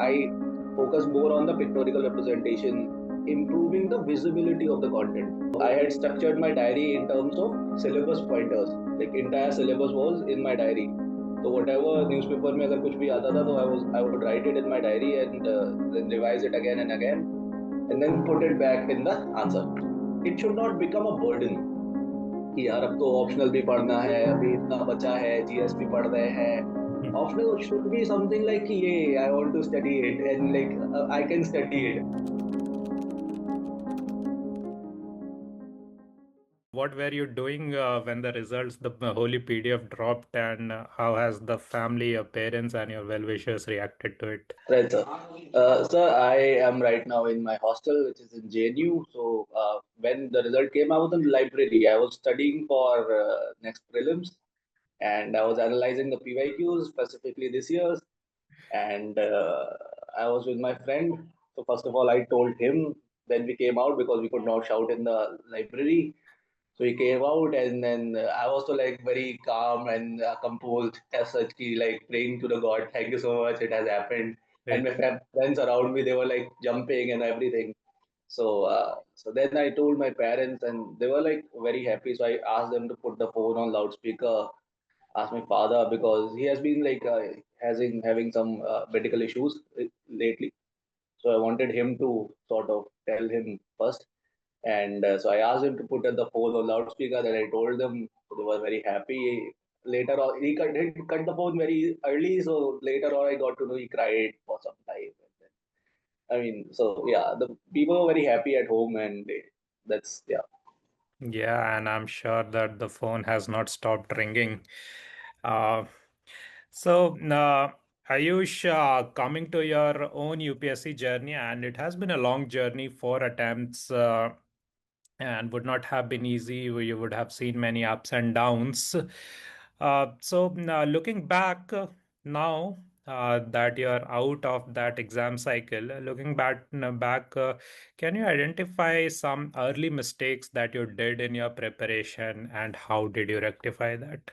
I focus more on the pictorial representation, improving the visibility of the content. I had structured my diary in terms of syllabus pointers. Like entire syllabus was in my diary. So whatever newspaper में अगर कुछ भी आता था, तो I would write it in my diary and then revise it again and again, and then put it back in the answer. It should not become a burden कि यार अब तो ऑप्शनल भी पढ़ना है, अभी इतना बचा है, जीएस भी पढ़ रहे हैं. Optional should be something like ये I want to study it and like I can study it. What were you doing when the results, the holy PDF dropped, and how has the family, your parents, and your well-wishers reacted to it? Right, sir. Sir, I am right now in my hostel, which is in JNU. So when the result came, I was in the library. I was studying for next prelims, and I was analyzing the PYQs specifically this year's. And I was with my friend. So first of all, I told him. Then we came out because we could not shout in the library. So he came out, and then I was so like very calm and composed as such, ki, like praying to the God, thank you so much, it has happened. And Right. my friends around me, they were like jumping and everything. So then I told my parents, and they were like very happy. So I asked them to put the phone on loudspeaker. Asked my father because he has been like having some medical issues lately. So I wanted him to sort of tell him first. And so I asked him to put the phone on loudspeaker. Then I told them, so they were very happy. Later on, he cut the phone very early. So later on, I got to know he cried for some time. And then, I mean, so yeah, the people were very happy at home, and that's yeah. Yeah, and I'm sure that the phone has not stopped ringing. Uh, so, Ayush, coming to your own UPSC journey, and it has been a long journey, 4 attempts, and would not have been easy. You would have seen many ups and downs. So, looking back now that you're out of that exam cycle, looking back, can you identify some early mistakes that you did in your preparation, and how did you rectify that?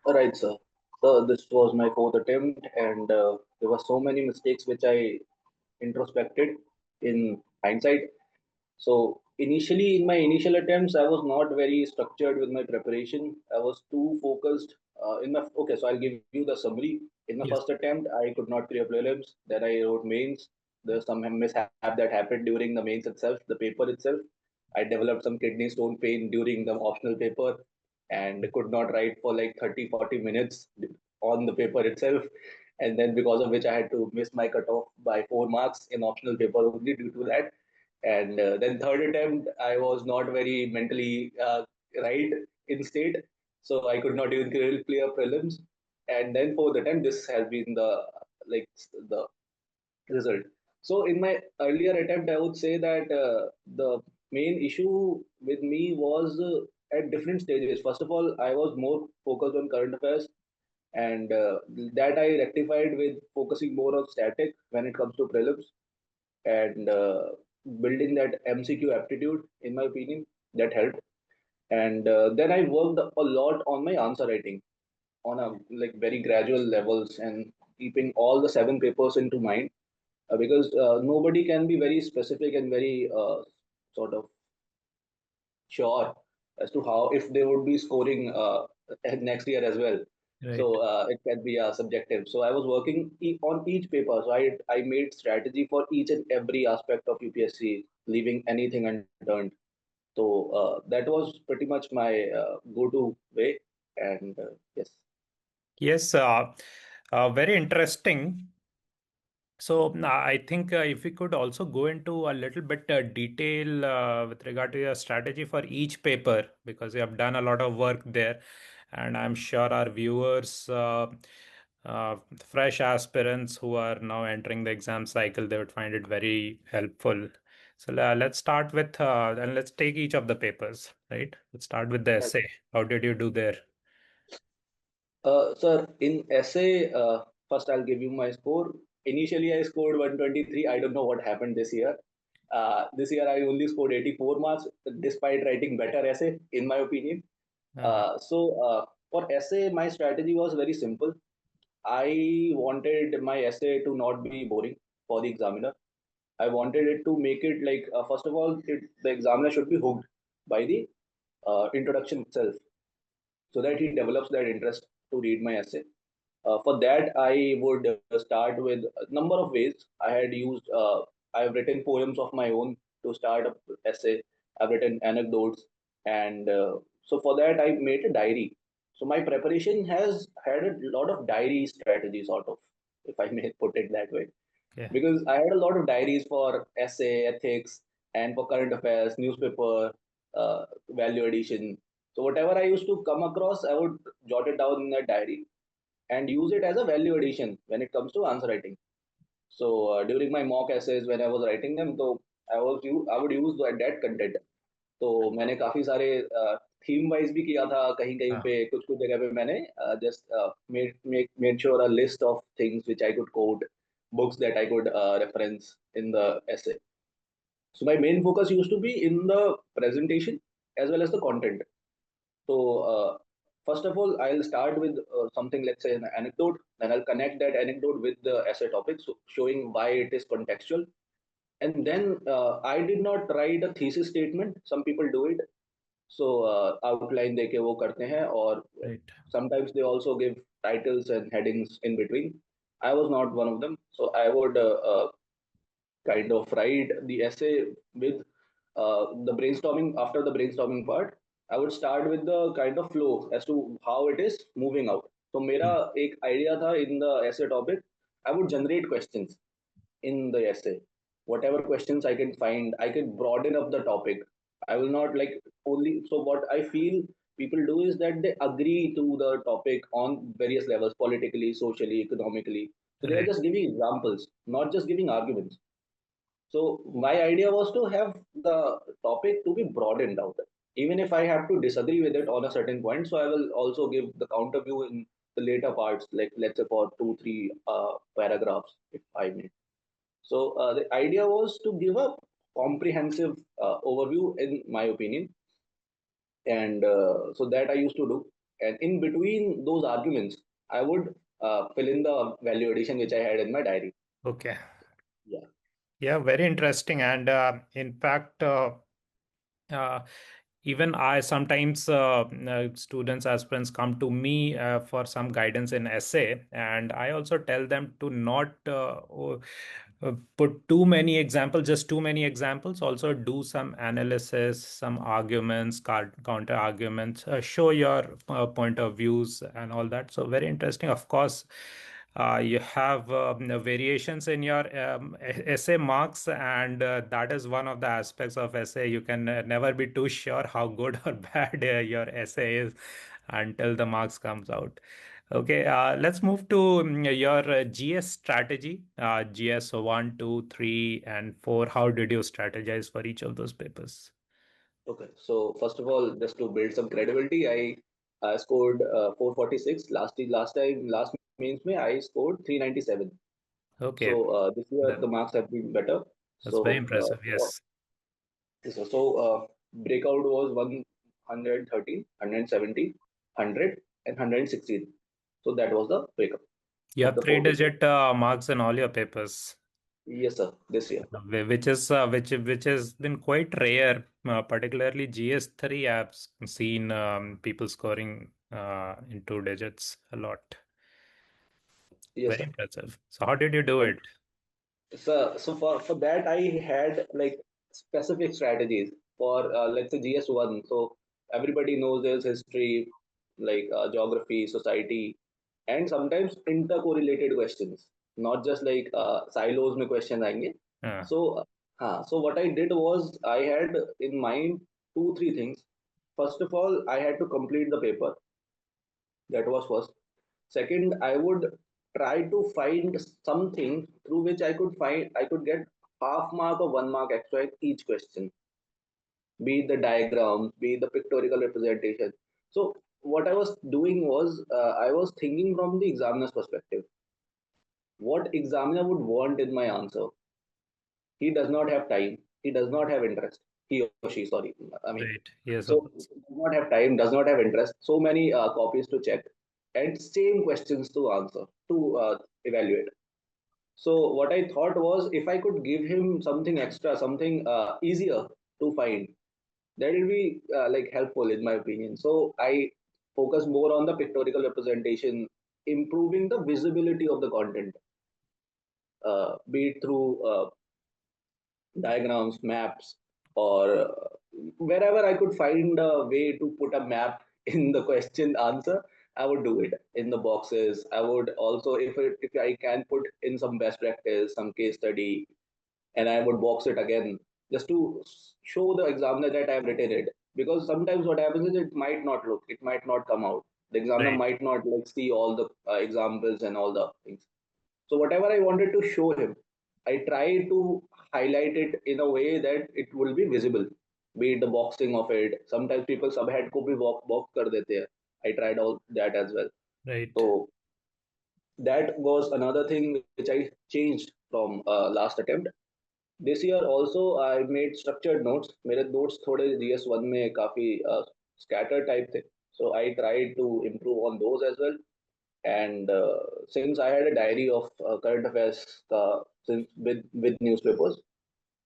All right, sir. So this was my fourth attempt, and there were so many mistakes which I introspected in hindsight. So initially, in my initial attempts, I was not very structured with my preparation. I was too focused in my. Okay, so I'll give you the summary. In my Yes. first attempt, I could not clear prelims. Then I wrote mains. There's some mishap that happened during the mains itself, the paper itself. I developed some kidney stone pain during the optional paper and could not write for like 30, 40 minutes on the paper itself. And then because of which I had to miss my cutoff by 4 marks in optional paper only due to that. And then third attempt, I was not very mentally right in state, so I could not even clear prelims. And then fourth attempt, this has been the like the result. So in my earlier attempt, I would say that the main issue with me was at different stages. First of all, I was more focused on current affairs, and that I rectified with focusing more on static when it comes to prelims and building that MCQ aptitude, in my opinion, that helped. And then I worked a lot on my answer writing on a like very gradual levels and keeping all the 7 papers into mind because nobody can be very specific and very sort of sure as to how if they would be scoring next year as well. Right. So it can be subjective. So I was working on each paper. So I made strategy for each and every aspect of UPSC, leaving anything unturned. So that was pretty much my go-to way. And yes. Yes, very interesting. So I think if we could also go into a little bit detail with regard to your strategy for each paper, because you have done a lot of work there, and I'm sure our viewers, fresh aspirants who are now entering the exam cycle, they would find it very helpful. So let's start with and let's take each of the papers, right? Let's start with the essay. How did you do there? Sir, in essay, first I'll give you my score. Initially, I scored 123. I don't know what happened this year. This year, I only scored 84 marks, despite writing better essay, in my opinion. Uh, So for essay, my strategy was very simple. I wanted my essay to not be boring for the examiner. I wanted it to make it like, first of all, the examiner should be hooked by the introduction itself, so that he develops that interest to read my essay. For that, I would start with a number of ways. I've written poems of my own to start a essay. I've written anecdotes, and so for that, I made a diary. So my preparation has had a lot of diary strategy, sort of, if I may put it that way, Yeah. because I had a lot of diaries for essay, ethics, and for current affairs, newspaper, value addition. So whatever I used to come across, I would jot it down in a diary and use it as a value addition when it comes to answer writing. So during my mock essays, when I was writing them, so I would use that content. तो मैंने काफी सारे theme wise भी किया था, कहीं कहीं Uh, पे कुछ कुछ जगह पे मैंने just made sure a list of things which I could quote, books that I could reference in the essay. So my main focus used to be in the presentation as well as the content. So first of all, I'll start with something, let's say an anecdote, then I'll connect that anecdote with the essay topic, so showing why it is contextual. And then I did not write a thesis statement. Some people do it. So outline देके वो करते हैं, और right. sometimes they also give titles and headings in between. I was not one of them. So I would kind of write the essay with the brainstorming. After the brainstorming part, I would start with the kind of flow as to how it is moving out. So मेरा Mm. एक idea था in the essay topic. I would generate questions in the essay. Whatever questions I can find, I can broaden up the topic. I will not like only. So what I feel people do is that they agree to the topic on various levels, politically, socially, economically. So they are Right. just giving examples, not just giving arguments. So my idea was to have the topic to be broadened out, even if I have to disagree with it on a certain point. So I will also give the counter view in the later parts, like let's say for 2, 3 paragraphs, if I may. So the idea was to give a comprehensive overview, in my opinion, and so that I used to do. And in between those arguments, I would fill in the value addition which I had in my diary. Okay. Yeah. Yeah, very interesting. And in fact, uh, even I sometimes students, aspirants come to me for some guidance in essay, and I also tell them to not put too many examples, just too many examples. Also, do some analysis, some arguments, counter arguments, show your point of views and all that. So, very interesting. Of course, you have variations in your essay marks, and that is one of the aspects of essay. You can never be too sure how good or bad your essay is until the marks comes out. Okay, let's move to your GS strategy. GS 1, 2, 3, and 4. How did you strategize for each of those papers? Okay. So first of all, just to build some credibility, I scored 446 last mains mein I scored 397. Okay, So this year that, the marks have been better. that's very So impressive. Yes. breakout was 113, 170, 100, and 116. So that was the breakup You of have the three four papers. digit marks in all your papers. Yes, sir. This year. Which is which has been quite rare, particularly GS3. I've seen people scoring in two digits a lot. Yes, Very sir. impressive. So how did you do it? So for that I had like specific strategies for let's say GS1. So everybody knows there's history, like geography, society, and sometimes intercorrelated questions, not just like silos में questions आएंगे. Uh, So so what I did was I had in mind 2, 3 things. First of all, I had to complete the paper. That was first. Second, I would try to find something through which I could get half mark or 1 mark extra in each question, be it the diagrams, be it the pictorial representation. So what I was doing was I was thinking from the examiner's perspective. What examiner would want in my answer? He does not have time. He does not have interest. He or she, sorry. I mean, right. Yes, of so course. does not have time, does not have interest. So many copies to check. and same questions to answer to evaluate. So what I thought was, if I could give him something extra, something easier to find, that will be like helpful in my opinion. So I focus more on the pictorial representation, improving the visibility of the content, be it through diagrams, maps, or wherever I could find a way to put a map in the question answer, I would do it in the boxes. I would also, if I can put in some best practice, some case study, and I would box it again just to show the examiner that I have written it. Because sometimes what happens is it might not look, it might not come out. The examiner Right. might not like see all the examples and all the things. So whatever I wanted to show him, I try to highlight it in a way that it will be visible. Be it the boxing of it. Sometimes people subhead को भी box कर देते हैं. I tried all that as well. Right. So that was another thing which I changed from last attempt. This year also I made structured notes. मेरे notes थोड़े GS1 में काफी scatter type थे. So I tried to improve on those as well. And since I had a diary of current affairs since with newspapers,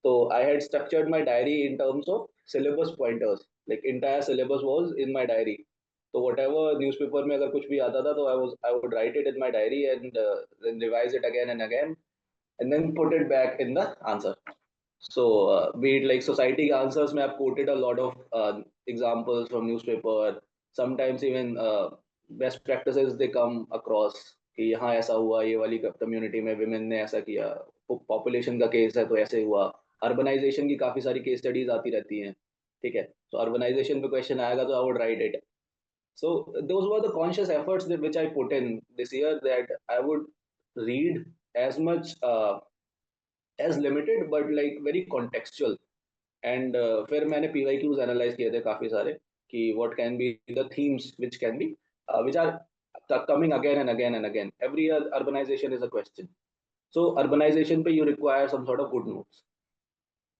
so I had structured my diary in terms of syllabus pointers. Like entire syllabus was in my diary. So whatever newspaper में अगर कुछ भी आता था, तो I would write it in my diary and then revise it again and again, and then put it back in the answer. So be it like society answers, may have quoted a lot of examples from newspaper. Sometimes even best practices they come across कि यहाँ ऐसा हुआ, ये वाली community में women ने ऐसा किया, पॉपुलेशन का केस है तो ऐसे हुआ. अर्बनाइजेशन की काफी सारी केस स्टडीज आती रहती हैं. ठीक है, तो अर्बनाइजेशन पे क्वेश्चन आएगा तो I would write it. So those were the conscious efforts that which I put in this year, that I would read as much as limited but like very contextual. And फिर मैंने PYQs analyse किए थे काफी सारे कि what can be the themes which can be which are coming again and again and again. Every year urbanization is a question. So urbanization पे you require some sort of good notes.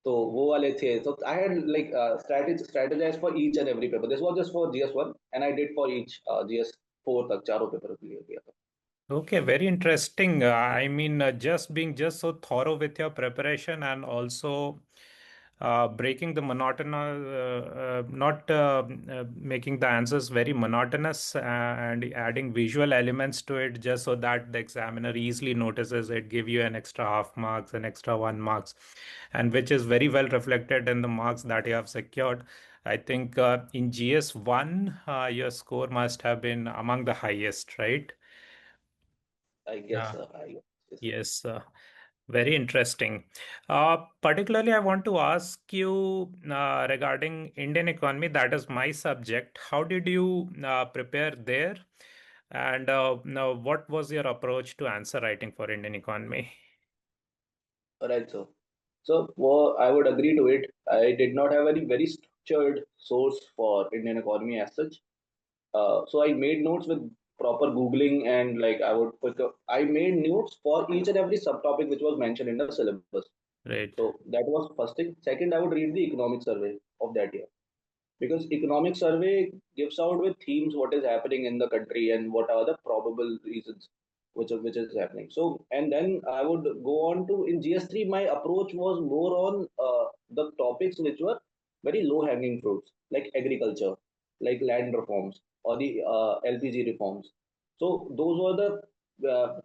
तो वो वाले थे. So I had like strategized for each and every paper. This was just for GS1 and I did for each GS4 तक चारों paper clear किया था. Okay, very interesting. I mean, just being just so thorough with your preparation and also breaking the monotonous, not making the answers very monotonous and adding visual elements to it just so that the examiner easily notices it, give you an extra half marks, an extra 1 marks, and which is very well reflected in the marks that you have secured. I think in GS1, your score must have been among the highest, right? I guess yes. Yes, very interesting. Particularly, I want to ask you regarding Indian economy. That is my subject. How did you prepare there? And now, what was your approach to answer writing for Indian economy? Right, so well, I would agree to it. I did not have any very structured source for Indian economy as such. So I made notes with proper googling, and like I made notes for each and every subtopic which was mentioned in the syllabus. Right. So that was first thing. Second, I would read the economic survey of that year, because economic survey gives out with themes what is happening in the country and what are the probable reasons which is happening. So and then I would go on to, in GS3 my approach was more on the topics which were very low hanging fruits, like agriculture, like land reforms, or the LPG reforms. So those were the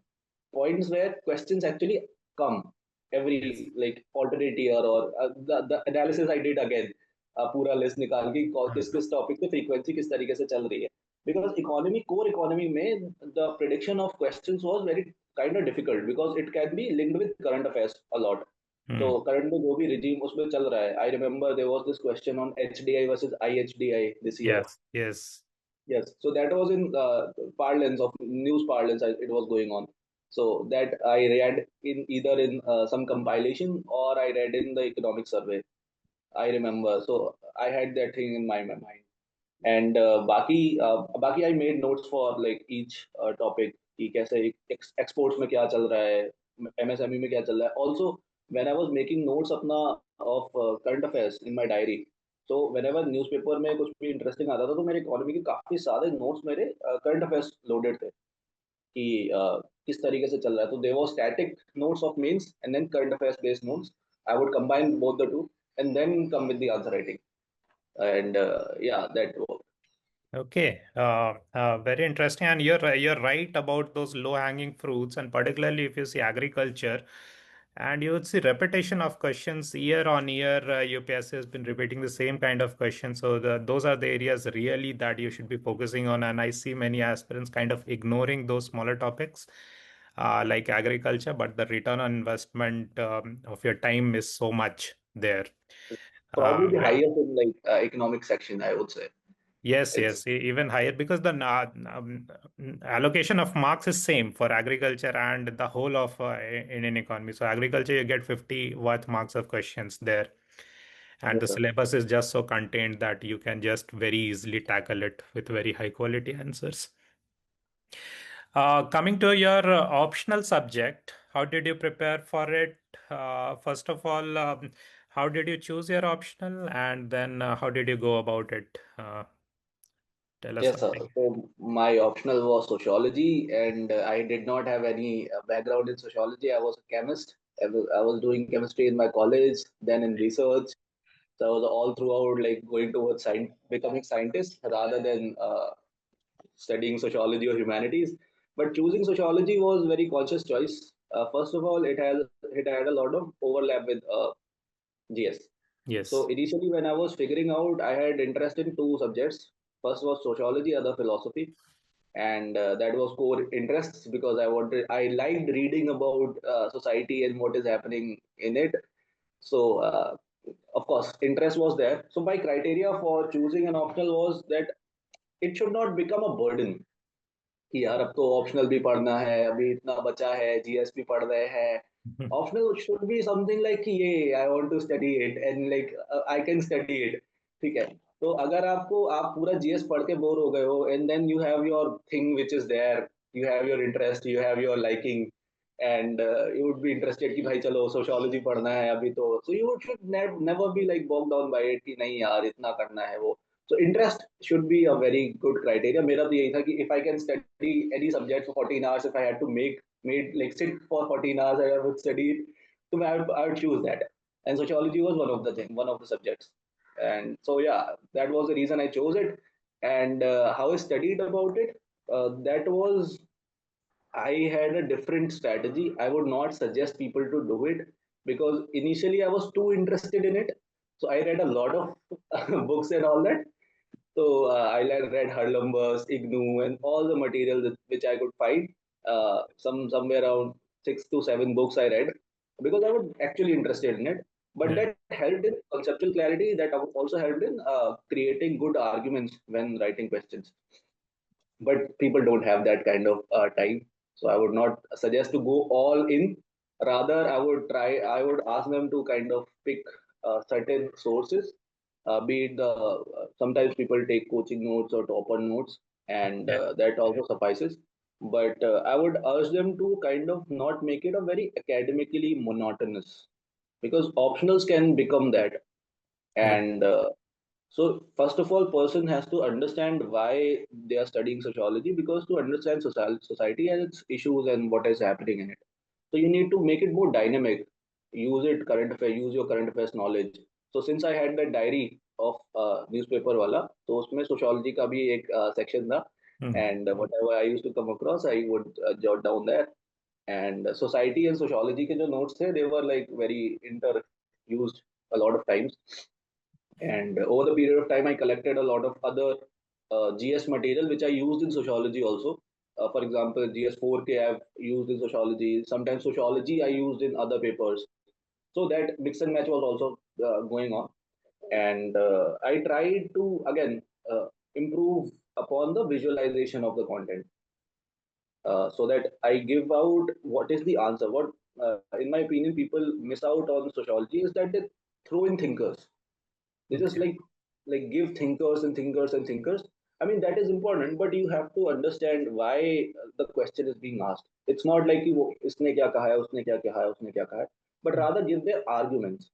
points where questions actually come Yes. every like alternate year, or the analysis I did again, पूरा list निकाल के किस Mhm. किस topic पे frequency किस तरीके से चल रही है. बिकॉज इकोनॉमी कोर इकोनॉमी में the prediction of questions was very kind of difficult, because it can be linked with current affairs a lot. तो Hmm. करंट में जो भी रिजीम उसमें चल रहा है, I remember there was this question on HDI versus IHDI this year. Yes. Yes. Yes, so that was in parlance of news parlance. It was going on. So that I read in either in some compilation, or I read in the economic survey. I remember. So I had that thing in my mind. And बाकी I made notes for like each topic कि कैसे exports में क्या चल रहा है, MSME में क्या चल रहा है. Also, when I was making notes अपना of current affairs in my diary, तो whenever न्यूज़पेपर में कुछ भी इंटरेस्टिंग आता था तो मेरे इकोनॉमी के काफी सारे नोट्स मेरे करंट अफेयर्स लोडेड थे कि किस तरीके से चल रहा है. तो there was static notes of mains and then current affairs based notes. I would combine both the two and then come with the answer writing. And yeah, that worked. Okay, very interesting. And you're right about those low-hanging fruits, and particularly if you see agriculture, and you would see repetition of questions year on year. UPSC has been repeating the same kind of questions, so those are the areas really that you should be focusing on. And I see many aspirants kind of ignoring those smaller topics, like agriculture, but the return on investment of your time is so much there. Probably the I highest in like economic section, I would say. Yes, It's yes, even higher because the allocation of marks is same for agriculture and the whole of Indian economy. So agriculture, you get 50 worth marks of questions there, and Yes, the sir. syllabus is just so contained that you can just very easily tackle it with very high quality answers. Coming to your optional subject, how did you prepare for it? First of all, how did you choose your optional, and then how did you go about it? Tell us Yes, sir. something. So my optional was sociology, and I did not have any background in sociology. I was a chemist. I was doing chemistry in my college, then in research. So I was all throughout like going towards becoming scientist rather than studying sociology or humanities. But choosing sociology was very conscious choice. First of all, it had a lot of overlap with GS. So Yes. initially, when I was figuring out, I had interest in two subjects. First was sociology, other philosophy, and that was core interests because I liked reading about society and what is happening in it. So of course, interest was there. So my criteria for choosing an optional was that it should not become a burden. कि यार अब तो optional भी पढ़ना है, अभी इतना बचा है, जीएस भी पढ़ रहे हैं. Optional should be something like कि ये I want to study it and like I can study it. ठीक है. तो अगर आप पूरा जीएस पढ़ के बोर हो गए हो and then you have your thing which is there, you have your interest, you have your liking, and you would be interested कि भाई चलो सोशियोलॉजी पढ़ना है अभी, तो so you should never be like bog down by it कि नहीं यार इतना करना है वो. So interest should be a very good criteria. मेरा तो यही था कि if I can study any subject for 14 hours, if I had to made like sit for 14 hours, I would study it. So I would choose that. And sociology was one of the subjects. And so yeah, that was the reason I chose it. And how I studied about it, that was I had a different strategy. I would not suggest people to do it because initially I was too interested in it. So I read a lot of books and all that. So I read Harlumbus, Ignu, and all the material which I could find. Somewhere around 6 to 7 books I read because I was actually interested in it. But Yeah. that helped in conceptual clarity. That also helped in creating good arguments when writing questions. But people don't have that kind of time. So I would not suggest to go all in. Rather, I would ask them to kind of pick certain sources, be it sometimes people take coaching notes or topper notes, and Yeah. that also suffices. But I would urge them to kind of not make it a very academically monotonous, because optionals can become that. Yeah. And so first of all, person has to understand why they are studying sociology, because to understand society and its issues and what is happening in it. So you need to make it more dynamic. Use your current affairs knowledge. So since I had that diary of newspaper wala, तो उसमें sociology का भी एक section था, Mhm. and whatever I used to come across, I would jot down there. And society and sociology के जो notes थे, they were like very interused a lot of times. And over the period of time, I collected a lot of other GS material which I used in sociology also. For example, GS 4K I've used in sociology. Sometimes sociology I used in other papers. So that mix and match was also going on. And I tried to, again, improve upon the visualization of the content, so that I give out what is the answer. What, in my opinion, people miss out on sociology is that they throw in thinkers. They just Okay. like give thinkers and thinkers and thinkers. I mean that is important, but you have to understand why the question is being asked. It's not like कि वो इसने क्या कहा है, उसने क्या कहा है, उसने क्या कहा है, but Mm. rather give their arguments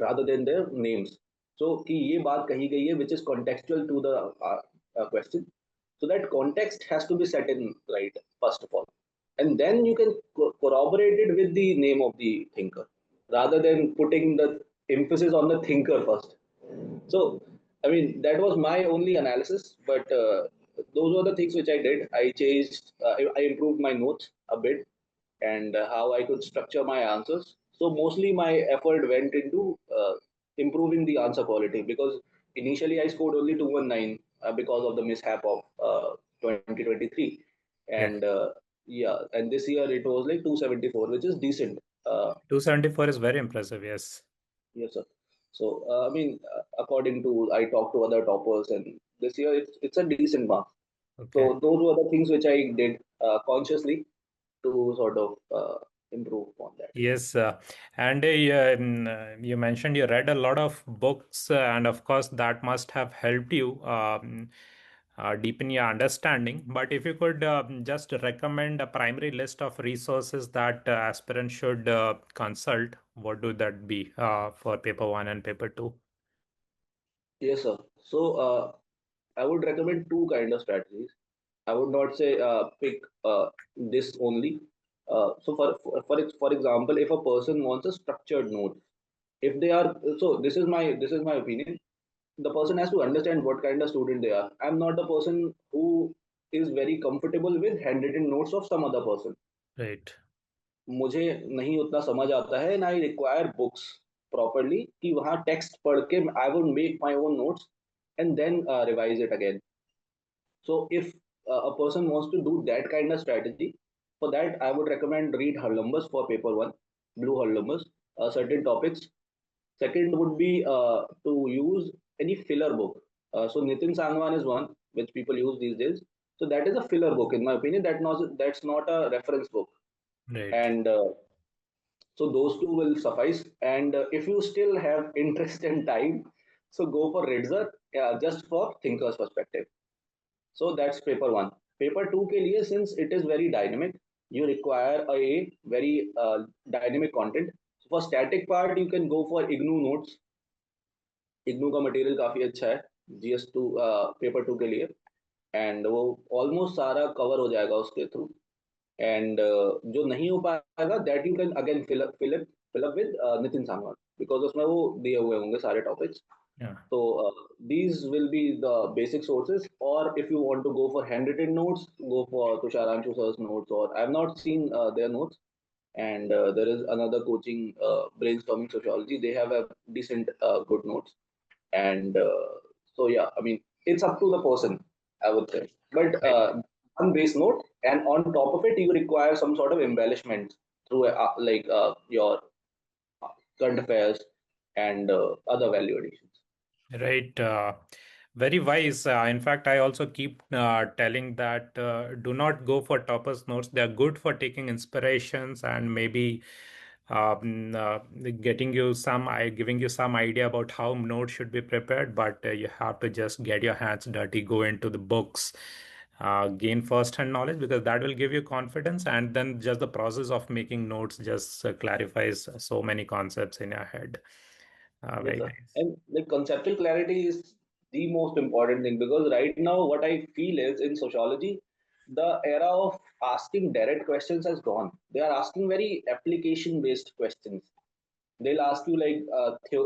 rather than their names. So कि ये बात कही गई है which is contextual to the question. So that context has to be set in right first of all, and then you can corroborate it with the name of the thinker rather than putting the emphasis on the thinker first. So I mean that was my only analysis, but those were the things which I did. I changed, I improved my notes a bit, and how I could structure my answers. So mostly my effort went into improving the answer quality, because initially I scored only 219 because of the mishap of 2023, Yeah. and yeah, and this year it was like 274, which is decent. 274 is very impressive. Yes. Yes, sir. So I mean, according to, I talked to other toppers, and this year it's a decent mark. Okay. So those were the things which I did consciously to sort of improve on that. Yes, and you mentioned you read a lot of books, and of course, that must have helped you deepen your understanding. But if you could just recommend a primary list of resources that aspirants should consult, what would that be for paper one and paper two? Yes, sir. So I would recommend two kind of strategies. I would not say pick this only. So for example, if a person wants a structured note, if they are, so this is my opinion. The person has to understand what kind of student they are. I'm not the person who is very comfortable with handwritten notes of some other person. Right, मुझे नहीं उतना समझ आता है, and I require books properly कि वहाँ text पढ़ के I would make my own notes and then revise it again. So if a person wants to do that kind of strategy, for that I would recommend read Harlumbus for paper one, blue Harlumbus, certain topics. Second would be to use any filler book. So Nitin Sangwan is one which people use these days. So that is a filler book, in my opinion. That's not a reference book, right. and so those two will suffice. And if you still have interest and time, so go for Ritzer, just for thinker's perspective. So that's paper one. Paper two के लिए, since it is very dynamic, you require a very dynamic content. So for static part, you can go for IGNU notes. IGNU का material काफी अच्छा है GS2 paper two के लिए, and वो almost सारा कवर हो जाएगा उसके थ्रू. एंड जो नहीं हो पाएगा, that you can again fill up with Nitin Sangwan, because उसमें वो दिए हुए होंगे सारे topics. Yeah. So these will be the basic sources. Or if you want to go for handwritten notes, go for Tusharanshu sir's notes. Or I've not seen their notes. And there is another coaching, brainstorming sociology. They have a decent, good notes. And so yeah, I mean it's up to the person, I would say. But Right. one base note, and on top of it, you require some sort of embellishment through like your current affairs and other value additions. Right. Very wise. In fact, I also keep telling that do not go for toppers notes. They are good for taking inspirations and maybe getting you giving you some idea about how notes should be prepared. But you have to just get your hands dirty, go into the books, gain first-hand knowledge, because that will give you confidence. And then just the process of making notes just clarifies so many concepts in your head. Yes, Very sir. nice. And like conceptual clarity is the most important thing, because right now what I feel is in sociology, the era of asking direct questions has gone. They are asking very application based questions. They'll ask you like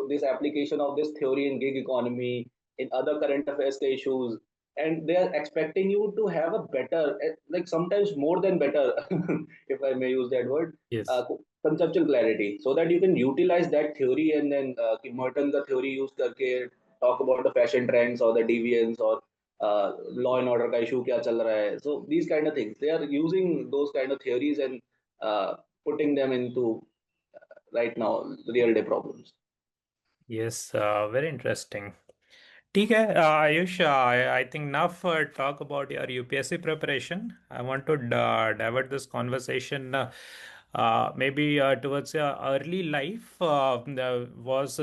this application of this theory in gig economy, in other current affairs issues, and they are expecting you to have a better, like sometimes more than better, if I may use that word, Yes. conceptual clarity, so that you can utilize that theory and then कि Merton का theory use करके talk about the fashion trends or the deviance or law and order का issue क्या चल रहा है. So these kind of things, they are using those kind of theories and putting them into right now real day problems. Yes, very interesting. ठीक है, Ayush, I think enough talk about your UPSC preparation. I want to divert this conversation maybe towards your early life. Was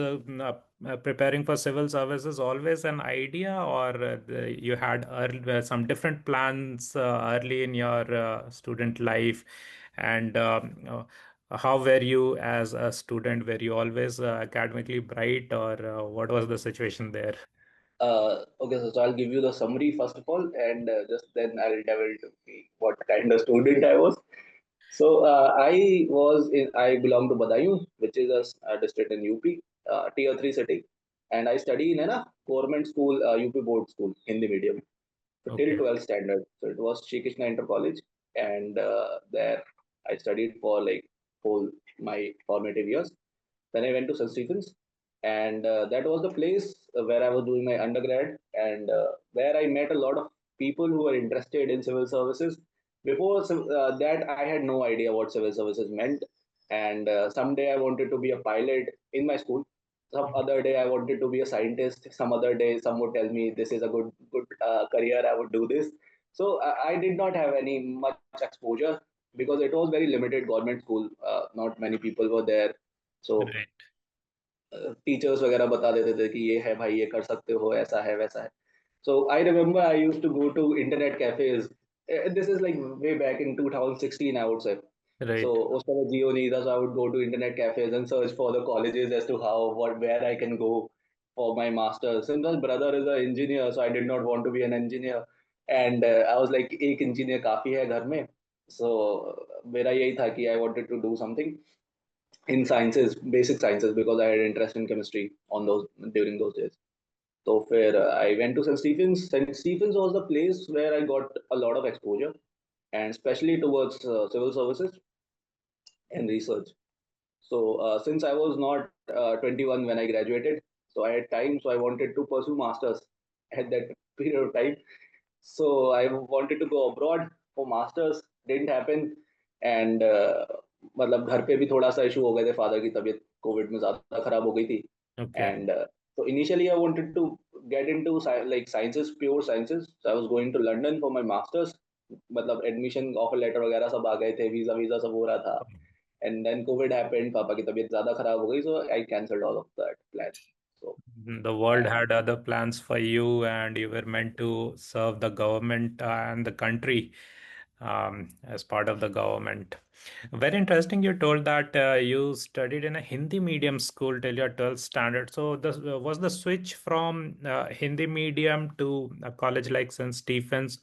preparing for civil services always an idea, or you had some different plans early in your student life? And How were you as a student? Were you always academically bright, or what was the situation there? Okay, so I'll give you the summary first of all, and just then I'll delve into what kind of student I was. So I belong to Badaयूं, which is a district in UP, tier 3 city, and I study in a government school, UP board school, Hindi medium, so till Okay. 12th standard. So it was Shri Krishna Inter College, and there I studied for like whole my formative years. Then I went to St. Stephen's, and that was the place where I was doing my undergrad, and where I met a lot of people who were interested in civil services. Before that, I had no idea what civil services meant, and someday I wanted to be a pilot in my school. Some other day I wanted to be a scientist. Some other day, some would tell me this is a good career. I would do this. So I did not have any much exposure because it was very limited government school. Not many people were there, so Right. Teachers वगैरह बता देते थे कि ये है भाई ये कर सकते हो ऐसा है वैसा है so I remember I used to go to internet cafes. This is like way back in 2016 I would say. So Right. उस समय Jio नहीं था, so I would go to internet cafes and search for the colleges as to how what where I can go for my masters. Since my brother is an engineer, so I did not want to be an engineer, and I was like एक engineer काफी है घर में. So मेरा यही था कि I wanted to do something in sciences, basic sciences, because I had interest in chemistry on those during those days. So where I went to St. Stephen's. St. Stephen's was the place where I got a lot of exposure, and especially towards civil services and research. So since I was not 21 when I graduated, so I had time. So I wanted to pursue masters at that period of time. So I wanted to go abroad for masters. Didn't happen, and मतलब घर पे भी थोड़ा सा issue हो गए थे. Father की तबीयत कोविड में ज़्यादा खराब हो गई थी, Okay. and so initially I wanted to get into like sciences, pure sciences. So I was going to London for my masters. मतलब एडमिशन ऑफर लेटर वगैरह सब आ गए थे, वीजा वीजा सब हो रहा था, and then COVID happened. पापा की तबीयत ज़्यादा खराब हो गई, so I cancelled all of that plan. So The world and had other plans for you, and you were meant to serve the government and the country as part of the government. Very interesting. You told that you studied in a Hindi medium school till your 12th standard. So, was the switch from Hindi medium to a college like St. Stephen's?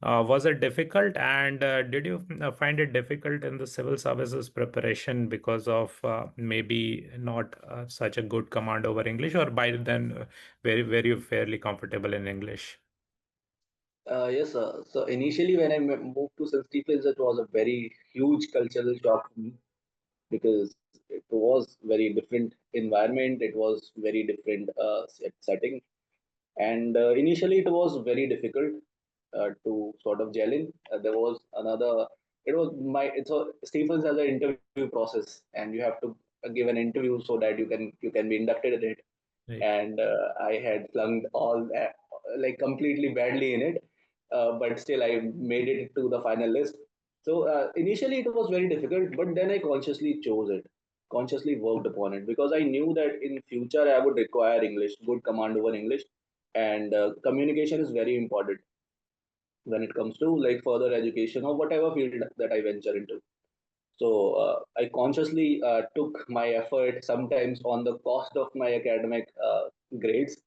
Was it difficult? And did you find it difficult in the civil services preparation because of maybe not such a good command over English, or by then were you fairly comfortable in English? yes, sir. So initially, when I moved to St. Stephen's, it was a very huge cultural shock for me because it was very different environment. It was very different setting, and initially it was very difficult to sort of gel in. There was another. It was my. It's a Stephen's has an interview process, and you have to give an interview so that you can be inducted in it, Right. and I had flunked all that, like completely badly in it, but still I made it to the final list. So initially it was very difficult, but then I consciously chose it, consciously worked upon it because I knew that in future I would require English, good command over English, and communication is very important when it comes to like further education or whatever field that I venture into. So I consciously took my effort sometimes on the cost of my academic grades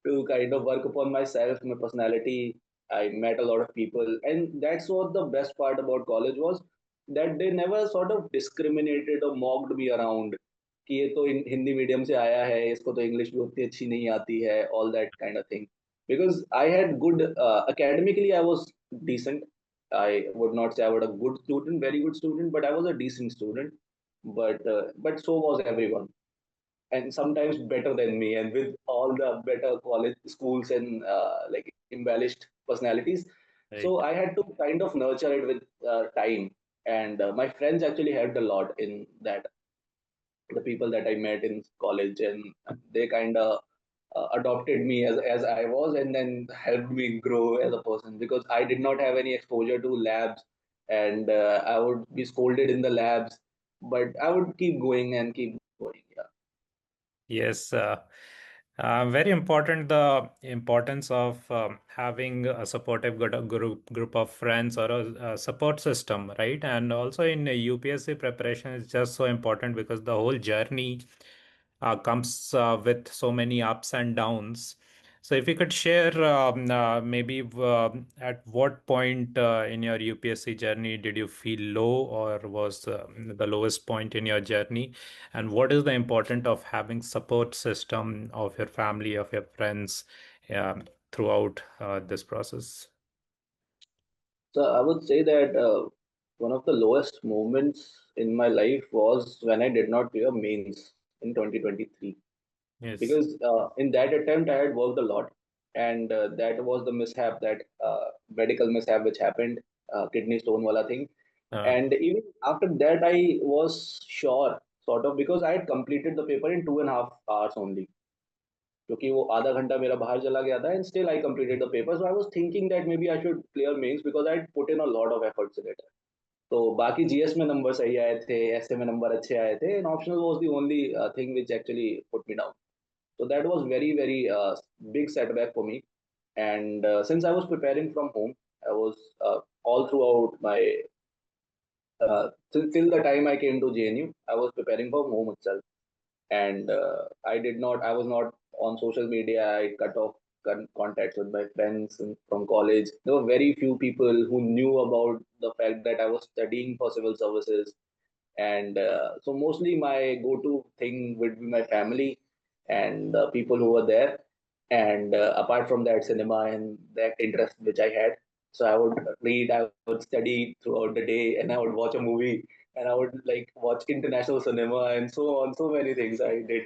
to kind of work upon myself, my personality. I met a lot of people, and that's what the best part about college was, that they never sort of discriminated or mocked me around कि ये तो Hindi medium से आया है, इसको तो English भी उतनी अच्छी नहीं आती है, all that kind of thing. Because I had good academically, I was decent. I would not say I was a good student, very good student, but I was a decent student. But so was everyone, and sometimes better than me, and with all the better college schools and like embellished personalities. So Right. I had to kind of nurture it with time, and my friends actually helped a lot in that. The people that I met in college, and they kind of adopted me as I was, and then helped me grow as a person because I did not have any exposure to labs, and I would be scolded in the labs, but I would keep going and keep going. Yeah. Yes. Very important, the importance of having a supportive group of friends or a support system, right? And also in UPSC preparation, it's just so important because the whole journey comes with so many ups and downs. So if you could share maybe at what point in your UPSC journey did you feel low, or was the lowest point in your journey? And what is the importance of having support system of your family, of your friends, throughout this process? So I would say that one of the lowest moments in my life was when I did not clear mains in 2023. Yes. Because in that attempt I had worked a lot, and that was the mishap, that medical mishap which happened, kidney stone wala thing. Uh, And even after that, I was sure, sort of, because I had completed the paper in 2.5 hours only. क्योंकि वो आधा घंटा मेरा बाहर चला गया था, and still I completed the paper. So I was thinking that maybe I should clear mains because I had put in a lot of efforts in it. तो बाकी जीएस में नंबर सही आए थे, एसए में नंबर अच्छे आए थे, and optional was the only thing which actually put me down. So that was very big setback for me. And since I was preparing from home, I was all throughout my till the time I came to JNU, I was preparing from home itself. And I was not on social media. I cut off contacts with my friends from college. There were very few people who knew about the fact that I was studying for civil services. And so mostly my go-to thing would be my family and the people who were there. And apart from that, cinema and that interest which I had. So I would read, I would study throughout the day, and I would watch a movie, and I would like watch international cinema and so on. So many things I did.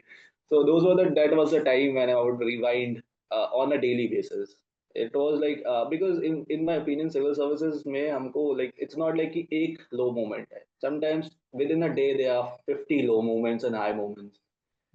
So that was the time when I would rewind on a daily basis. It was like because in my opinion, civil services में हमको like it's not like कि एक low moment है. Sometimes within a day there are 50 low moments and high moments.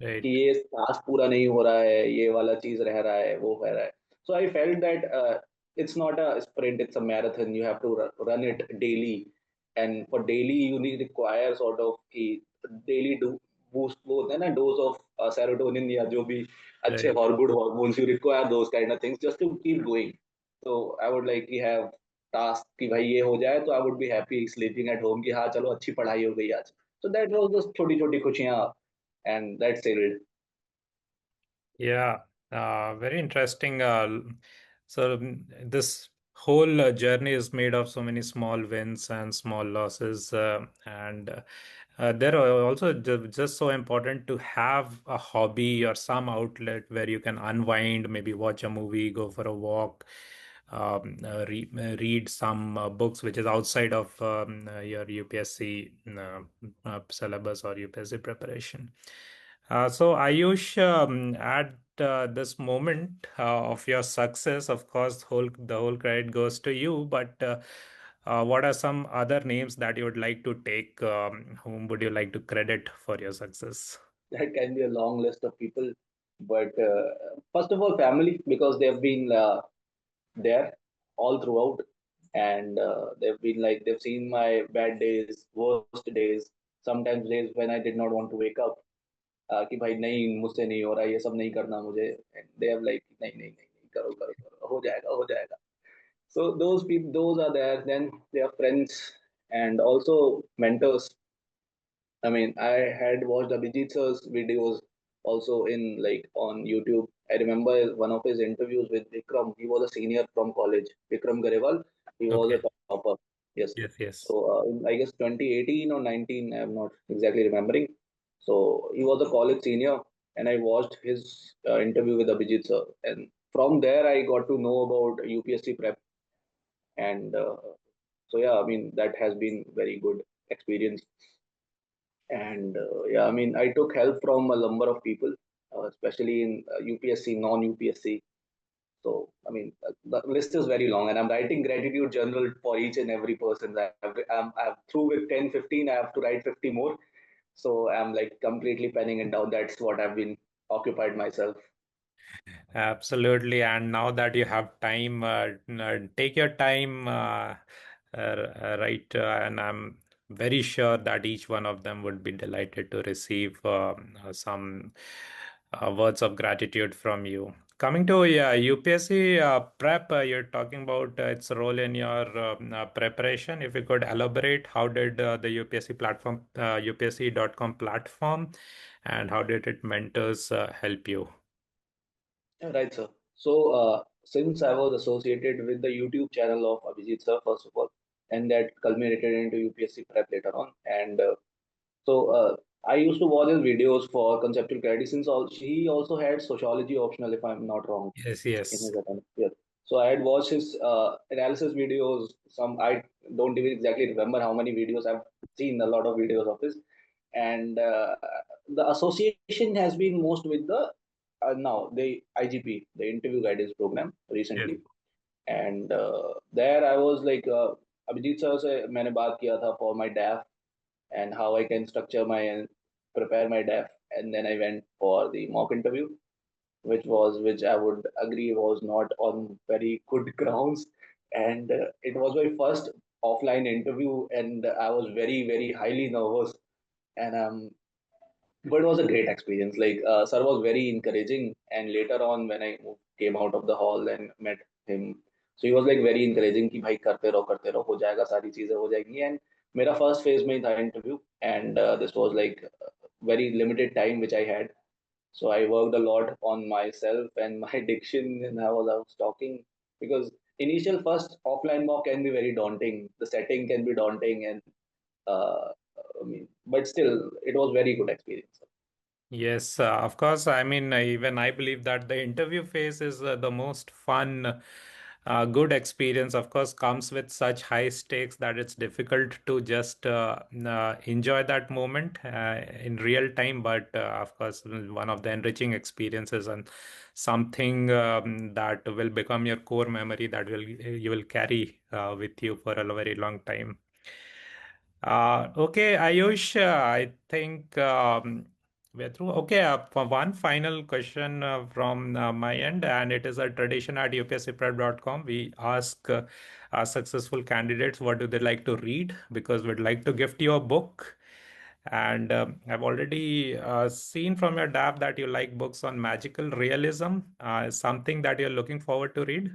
कि right. ये task पूरा नहीं हो रहा है, ये वाला चीज रह रहा है, वो रह रहा है. So I felt that it's not a sprint, it's a marathon. You have to run it daily, and for daily you need require sort of कि daily do boost वो होता है ना, dose of serotonin या जो भी अच्छे Right. और good hormones, you require those kind of things just to keep going. So I would like to have task कि भाई ये हो जाए तो I would be happy sleeping at home कि हाँ चलो अच्छी पढ़ाई हो गई आज. So that was the छोटी छोटी खुशियाँ, and that's it. Yeah, very interesting. So this whole journey is made of so many small wins and small losses, and they're also just so important to have a hobby or some outlet where you can unwind, maybe watch a movie, go for a walk, read some books which is outside of your UPSC syllabus or UPSC preparation. So Ayush, at this moment of your success, of course, the whole credit goes to you. But what are some other names that you would like to take? Whom would you like to credit for your success? That can be a long list of people, but first of all, family, because they've been there all throughout, and they've been like they've seen my bad days, worst days, sometimes days when I did not want to wake up. कि भाई नहीं मुझसे नहीं हो रहा, ये सब नहीं करना मुझे. And they have like नहीं नहीं नहीं नहीं, करो करो करो, हो जाएगा हो जाएगा. So those people, those are there. Then they are friends and also mentors. I mean, I had watched Abhijit sir's videos also in like on YouTube. I remember one of his interviews with Vikram. He was a senior from college. Vikram Garewal. He was Okay. a topper. Yes. Yes, yes. So I guess 2018 or 19. I'm not exactly remembering. So he was a college senior, and I watched his interview with Abhijit sir, and from there I got to know about UPSC prep. And so yeah, I mean that has been very good experience. And yeah, I mean, I took help from a number of people, especially in UPSC, non-UPSC. So, I mean, the list is very long, and I'm writing gratitude journal for each and every person. I'm through with 10, 15. I have to write 50 more. So I'm like completely penning it down. That's what I've been occupied myself. Absolutely. And now that you have time, take your time, right? And I'm very sure that each one of them would be delighted to receive some. words of gratitude from you. Coming to UPSC prep, you're talking about its role in your preparation. If you could elaborate, how did the UPSC platform, UPSC.com platform, and how did it mentors help you? Yeah, right, sir. So, since I was associated with the YouTube channel of Abhijit sir, first of all, and that culminated into UPSC prep later on, and I used to watch his videos for conceptual clarity since he also had sociology optional, if I'm not wrong, Yes, in yes. his attempt. Yeah. So I had watched his analysis videos. Some I don't even exactly remember how many videos I've seen. A lot of videos of his, and the association has been most with the now the IGP, the interview guidance program, Yes. recently, and there I was like, Abhijeet sir से मैंने बात किया था for my DAF and how I can structure my prepare my DAF, and then I went for the mock interview, which I would agree was not on very good grounds, and it was my first offline interview, and I was very highly nervous, and but it was a great experience. Like sir was very encouraging, and later on when I came out of the hall and met him, so he was like very encouraging कि भाई करते रहो हो जाएगा सारी चीजें हो जाएंगी, and मेरा first phase में ही था interview, and this was like very limited time which I had, so I worked a lot on myself and my diction and I was talking, because initial first offline mock can be very daunting. The setting can be daunting, and I mean, but still, it was very good experience. Yes, of course. I mean, even I believe that the interview phase is the most fun, good experience. Of course, comes with such high stakes that it's difficult to just enjoy that moment in real time. But of course, one of the enriching experiences and something that will become your core memory that will you will carry with you for a very long time. Okay, Ayush, I think we're through. Okay, for one final question from my end, and it is a tradition at UPSCprep.com. We ask our successful candidates what do they like to read, because we'd like to gift you a book. And I've already seen from your DAP that you like books on magical realism. Something that you're looking forward to read?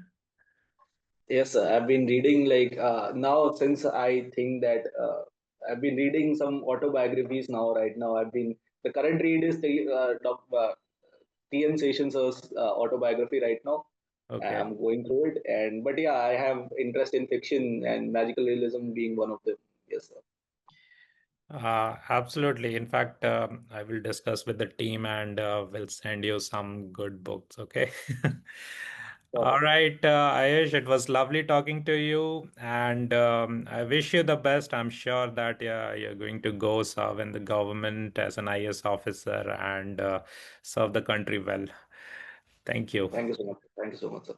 Yes, sir. I've been reading like now, since I think that I've been reading some autobiographies now. Right now, the current read is the TN Sessions' autobiography right now. Okay. I'm going through it, and but yeah, I have interest in fiction and magical realism being one of them. Yes, sir. Absolutely. In fact, I will discuss with the team and we'll send you some good books. Okay. Sure. All right, Ayush, it was lovely talking to you, and I wish you the best. I'm sure that you're going to go serve in the government as an IS officer and serve the country well. Thank you. Thank you so much. Thank you so much, sir.